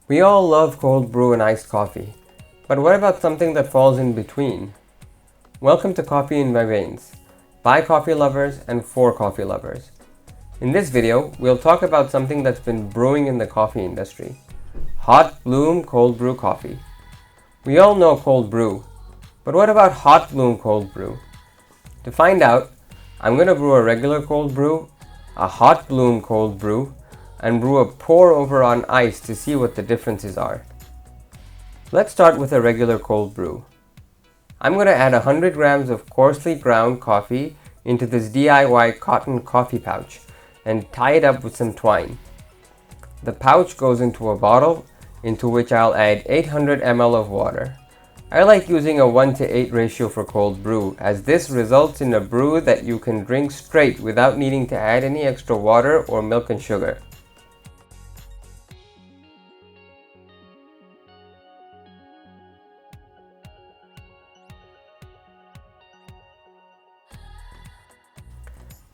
We all love cold brew and iced coffee, but what about something that falls in between? Welcome to Coffee in My Veins, by coffee lovers and for coffee lovers. In this video, we'll talk about something that's been brewing in the coffee industry, hot Bloom Cold Brew Coffee. We all know cold brew, but what about hot Bloom Cold Brew? To find out, I'm going to brew a regular cold brew, a hot Bloom Cold Brew, and brew a pour over on ice to see what the differences are. Let's start with a regular cold brew. I'm going to add 100 grams of coarsely ground coffee into this DIY cotton coffee pouch and tie it up with some twine. The pouch goes into a bottle into which I'll add 800 ml of water. I like using a 1:8 ratio for cold brew, as this results in a brew that you can drink straight without needing to add any extra water or milk and sugar.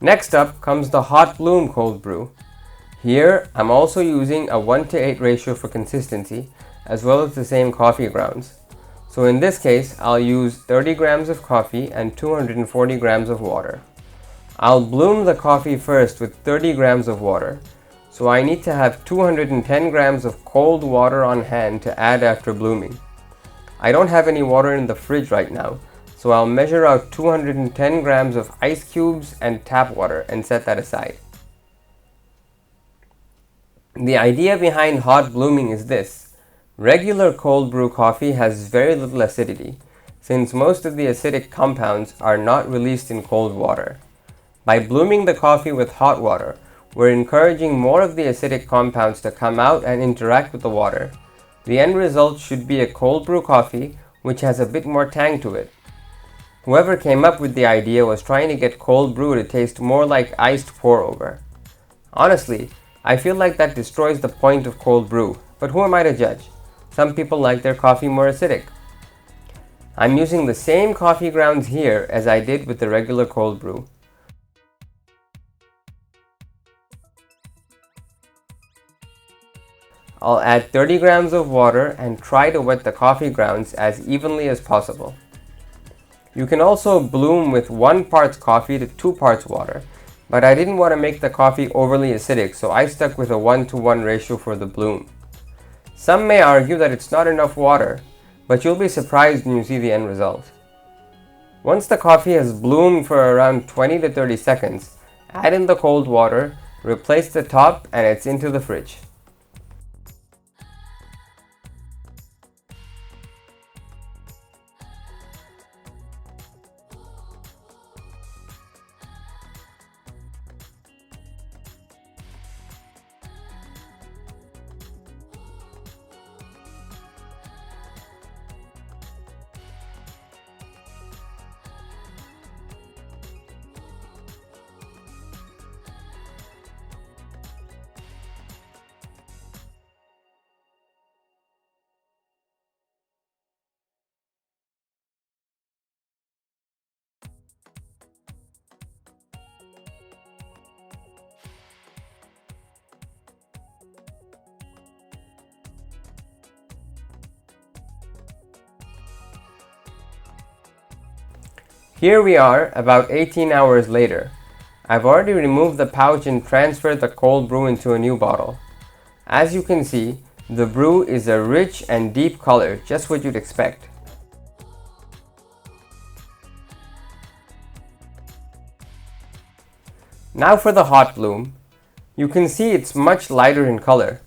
Next up comes the hot Bloom Cold Brew. Here, I'm also using a 1:8 ratio for consistency, as well as the same coffee grounds. So in this case, I'll use 30 grams of coffee and 240 grams of water. I'll bloom the coffee first with 30 grams of water, so I need to have 210 grams of cold water on hand to add after blooming. I don't have any water in the fridge right now, so I'll measure out 210 grams of ice cubes and tap water and set that aside. The idea behind hot blooming is this. Regular cold brew coffee has very little acidity, since most of the acidic compounds are not released in cold water. By blooming the coffee with hot water, we're encouraging more of the acidic compounds to come out and interact with the water. The end result should be a cold brew coffee which has a bit more tang to it. Whoever came up with the idea was trying to get cold brew to taste more like iced pour over. Honestly, I feel like that destroys the point of cold brew, but who am I to judge? Some people like their coffee more acidic. I'm using the same coffee grounds here as I did with the regular cold brew. I'll add 30 grams of water and try to wet the coffee grounds as evenly as possible. You can also bloom with 1 part coffee to 2 parts water, but I didn't want to make the coffee overly acidic, so I stuck with a 1:1 ratio for the bloom. Some may argue that it's not enough water, but you'll be surprised when you see the end result. Once the coffee has bloomed for around 20 to 30 seconds, add in the cold water, replace the top, and it's into the fridge. Here we are, about 18 hours later. I've already removed the pouch and transferred the cold brew into a new bottle. As you can see, the brew is a rich and deep color, just what you'd expect. Now for the hot bloom. You can see it's much lighter in color.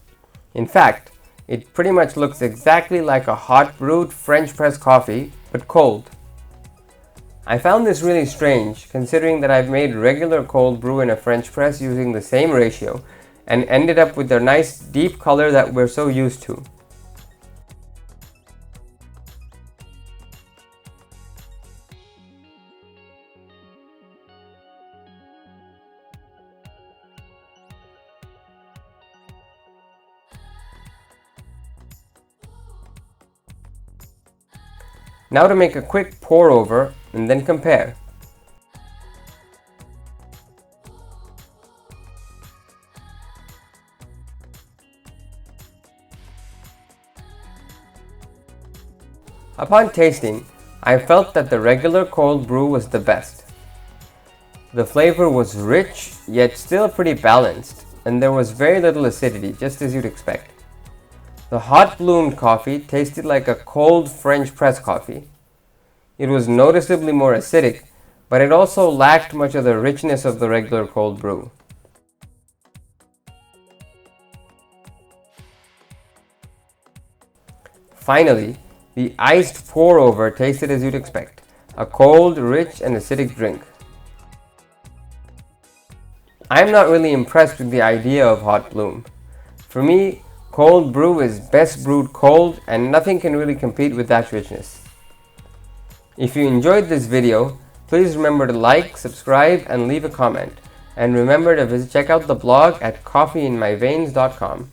In fact, it pretty much looks exactly like a hot brewed French press coffee, but cold. I found this really strange, considering that I've made regular cold brew in a French press using the same ratio and ended up with the nice deep color that we're so used to. Now to make a quick pour over and then compare. Upon tasting, I felt that the regular cold brew was the best. The flavor was rich, yet still pretty balanced, and there was very little acidity, just as you'd expect. The hot bloomed coffee tasted like a cold French press coffee. It was noticeably more acidic, but it also lacked much of the richness of the regular cold brew. Finally, the iced pour-over tasted as you'd expect, a cold, rich, and acidic drink. I'm not really impressed with the idea of hot bloom. For me, cold brew is best brewed cold, and nothing can really compete with that richness. If you enjoyed this video, please remember to like, subscribe, and leave a comment. And remember to check out the blog at coffeeinmyveins.com.